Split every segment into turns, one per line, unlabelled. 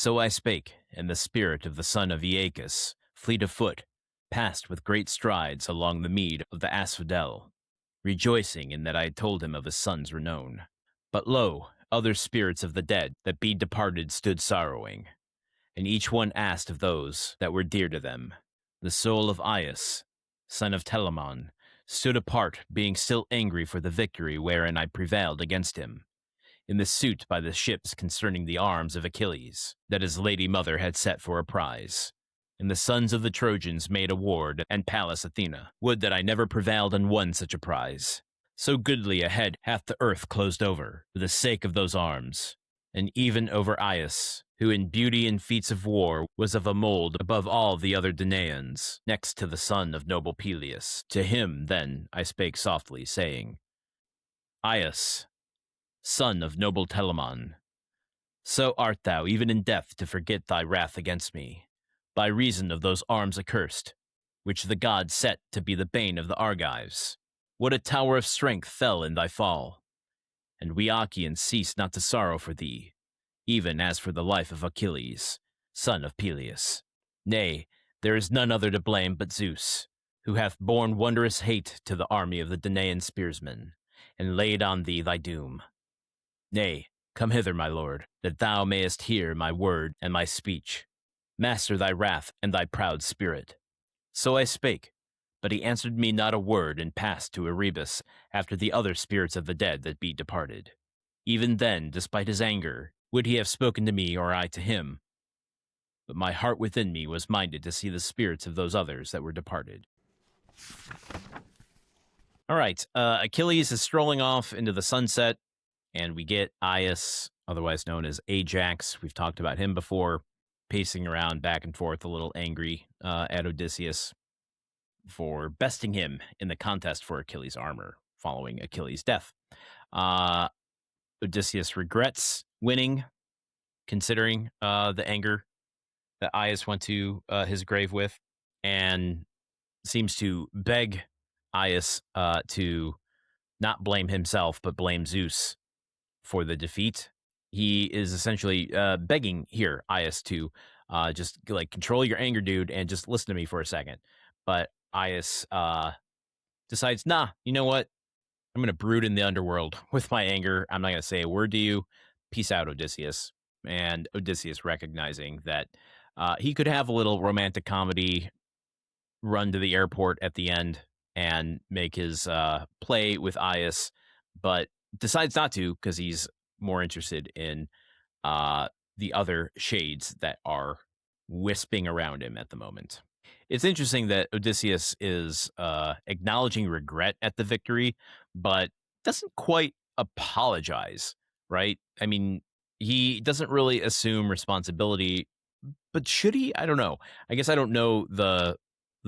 So I spake, and the spirit of the son of Aeacus, fleet of foot, passed with great strides along the mead of the asphodel, rejoicing in that I had told him of his son's renown. But lo, other spirits of the dead that be departed stood sorrowing, and each one asked of those that were dear to them. The soul of Aias, son of Telamon, stood apart, being still angry for the victory wherein I prevailed against him, in the suit by the ships concerning the arms of Achilles, that his lady mother had set for a prize. And the sons of the Trojans made award, and Pallas Athena would that I never prevailed and won such a prize. So goodly a head hath the earth closed over, for the sake of those arms, and even over Aias, who in beauty and feats of war was of a mould above all the other Danaans, next to the son of noble Peleus. To him then I spake softly, saying, Aias, son of noble Telamon, so art thou even in death to forget thy wrath against me, by reason of those arms accursed, which the gods set to be the bane of the Argives. What a tower of strength fell in thy fall, and we Achaeans cease not to sorrow for thee, even as for the life of Achilles, son of Peleus. Nay, there is none other to blame but Zeus, who hath borne wondrous hate to the army of the Danaan spearsmen, and laid on thee thy doom. Nay, come hither, my lord, that thou mayest hear my word and my speech. Master thy wrath and thy proud spirit. So I spake, but he answered me not a word, and passed to Erebus after the other spirits of the dead that be departed. Even then, despite his anger, would he have spoken to me or I to him? But my heart within me was minded to see the spirits of those others that were departed. All right, Achilles is strolling off into the sunset, and we get Aias, otherwise known as Ajax. We've talked about him before, pacing around back and forth, a little angry at Odysseus for besting him in the contest for Achilles' armor following Achilles' death. Odysseus regrets winning, considering the anger that Aias went to his grave with, and seems to beg Aias to not blame himself, but blame Zeus for the defeat. He is essentially begging here, Aias, to just like control your anger, dude, and just listen to me for a second. But Aias decides, nah, you know what? I'm going to brood in the underworld with my anger. I'm not going to say a word to you. Peace out, Odysseus. And Odysseus, recognizing that he could have a little romantic comedy, run to the airport at the end and make his play with Aias, but decides not to because he's more interested in the other shades that are wisping around him at the moment. It's interesting that Odysseus is acknowledging regret at the victory, but doesn't quite apologize, right? I mean, he doesn't really assume responsibility, but should he? I don't know. I guess I don't know the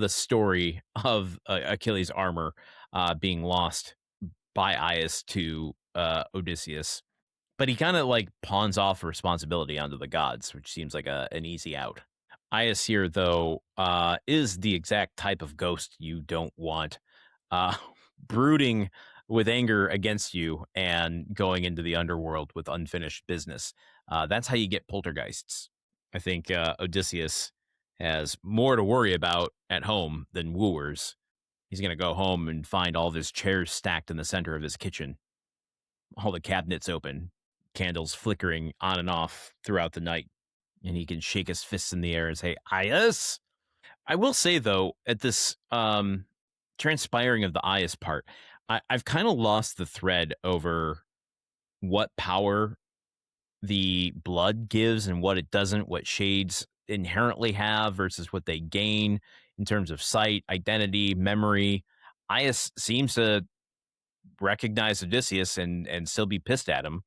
story of Achilles' armor being lost by Aias to Odysseus, but he kind of like pawns off responsibility onto the gods, which seems like an easy out. Aias here, though, is the exact type of ghost you don't want, brooding with anger against you and going into the underworld with unfinished business. That's how you get poltergeists. I think Odysseus has more to worry about at home than wooers. He's going to go home and find all of his chairs stacked in the center of his kitchen, all the cabinets open, candles flickering on and off throughout the night. And he can shake his fists in the air and say, Aias? I will say, though, at this transpiring of the Aias part, I've kind of lost the thread over what power the blood gives and what it doesn't, what shades inherently have versus what they gain in terms of sight, identity, memory. Aias seems to recognize Odysseus and still be pissed at him.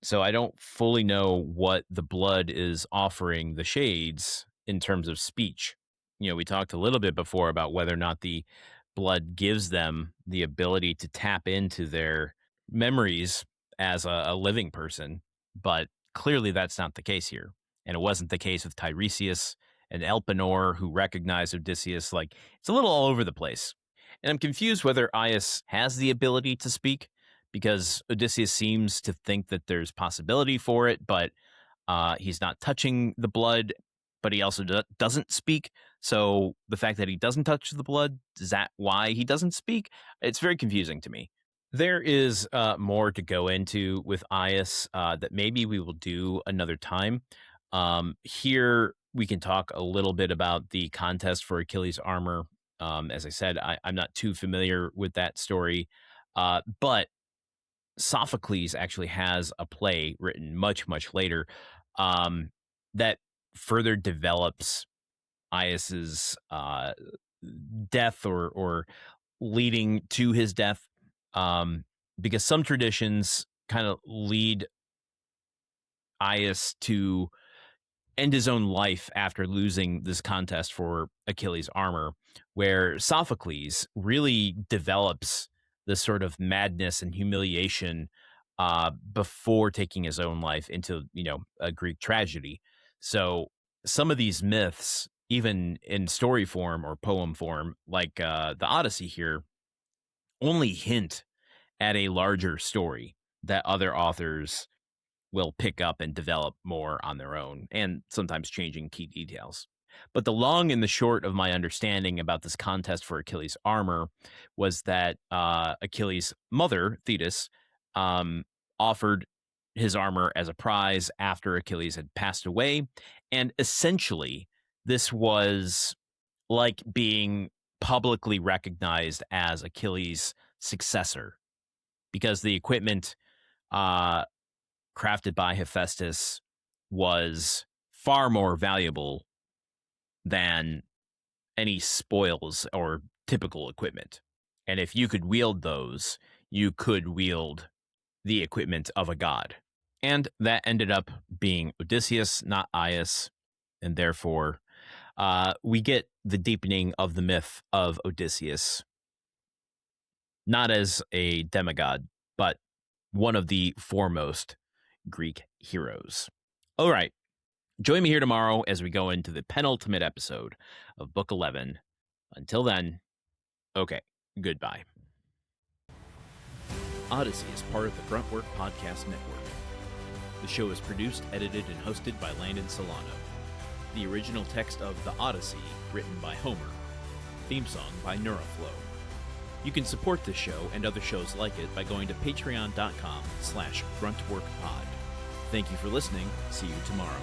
So I don't fully know what the blood is offering the shades in terms of speech. You know, we talked a little bit before about whether or not the blood gives them the ability to tap into their memories as a living person, but clearly that's not the case here. And it wasn't the case with Tiresias and Elpenor, who recognized Odysseus. Like, it's a little all over the place. And I'm confused whether Aias has the ability to speak, because Odysseus seems to think that there's possibility for it, but He's not touching the blood, but he also doesn't speak. So the fact that he doesn't touch the blood, is that why he doesn't speak? It's very confusing to me. There is more to go into with Aias that maybe we will do another time. Here we can talk a little bit about the contest for Achilles' armor. As I said, I'm not too familiar with that story, but Sophocles actually has a play written much, much later that further develops Aias's death or leading to his death, because some traditions kind of lead Aias to end his own life after losing this contest for Achilles' armor, where Sophocles really develops this sort of madness and humiliation before taking his own life into, a Greek tragedy. So some of these myths, even in story form or poem form, like the Odyssey here, only hint at a larger story that other authors will pick up and develop more on their own, and sometimes changing key details. But the long and the short of my understanding about this contest for Achilles' armor was that Achilles' mother, Thetis, offered his armor as a prize after Achilles had passed away. And essentially, this was like being publicly recognized as Achilles' successor, because the equipment crafted by Hephaestus was far more valuable than any spoils or typical equipment. And if you could wield those, you could wield the equipment of a god. And that ended up being Odysseus, not Aias. And therefore, we get the deepening of the myth of Odysseus, not as a demigod, but one of the foremost Greek heroes. All right. Join me here tomorrow as we go into the penultimate episode of Book 11. Until then, okay, goodbye. Odyssey is part of the Gruntwork Podcast Network. The show is produced, edited, and hosted by Landon Solano. The original text of The Odyssey, written by Homer. Theme song by Neuroflow. You can support this show and other shows like it by going to patreon.com/gruntworkpod. Thank you for listening. See you tomorrow.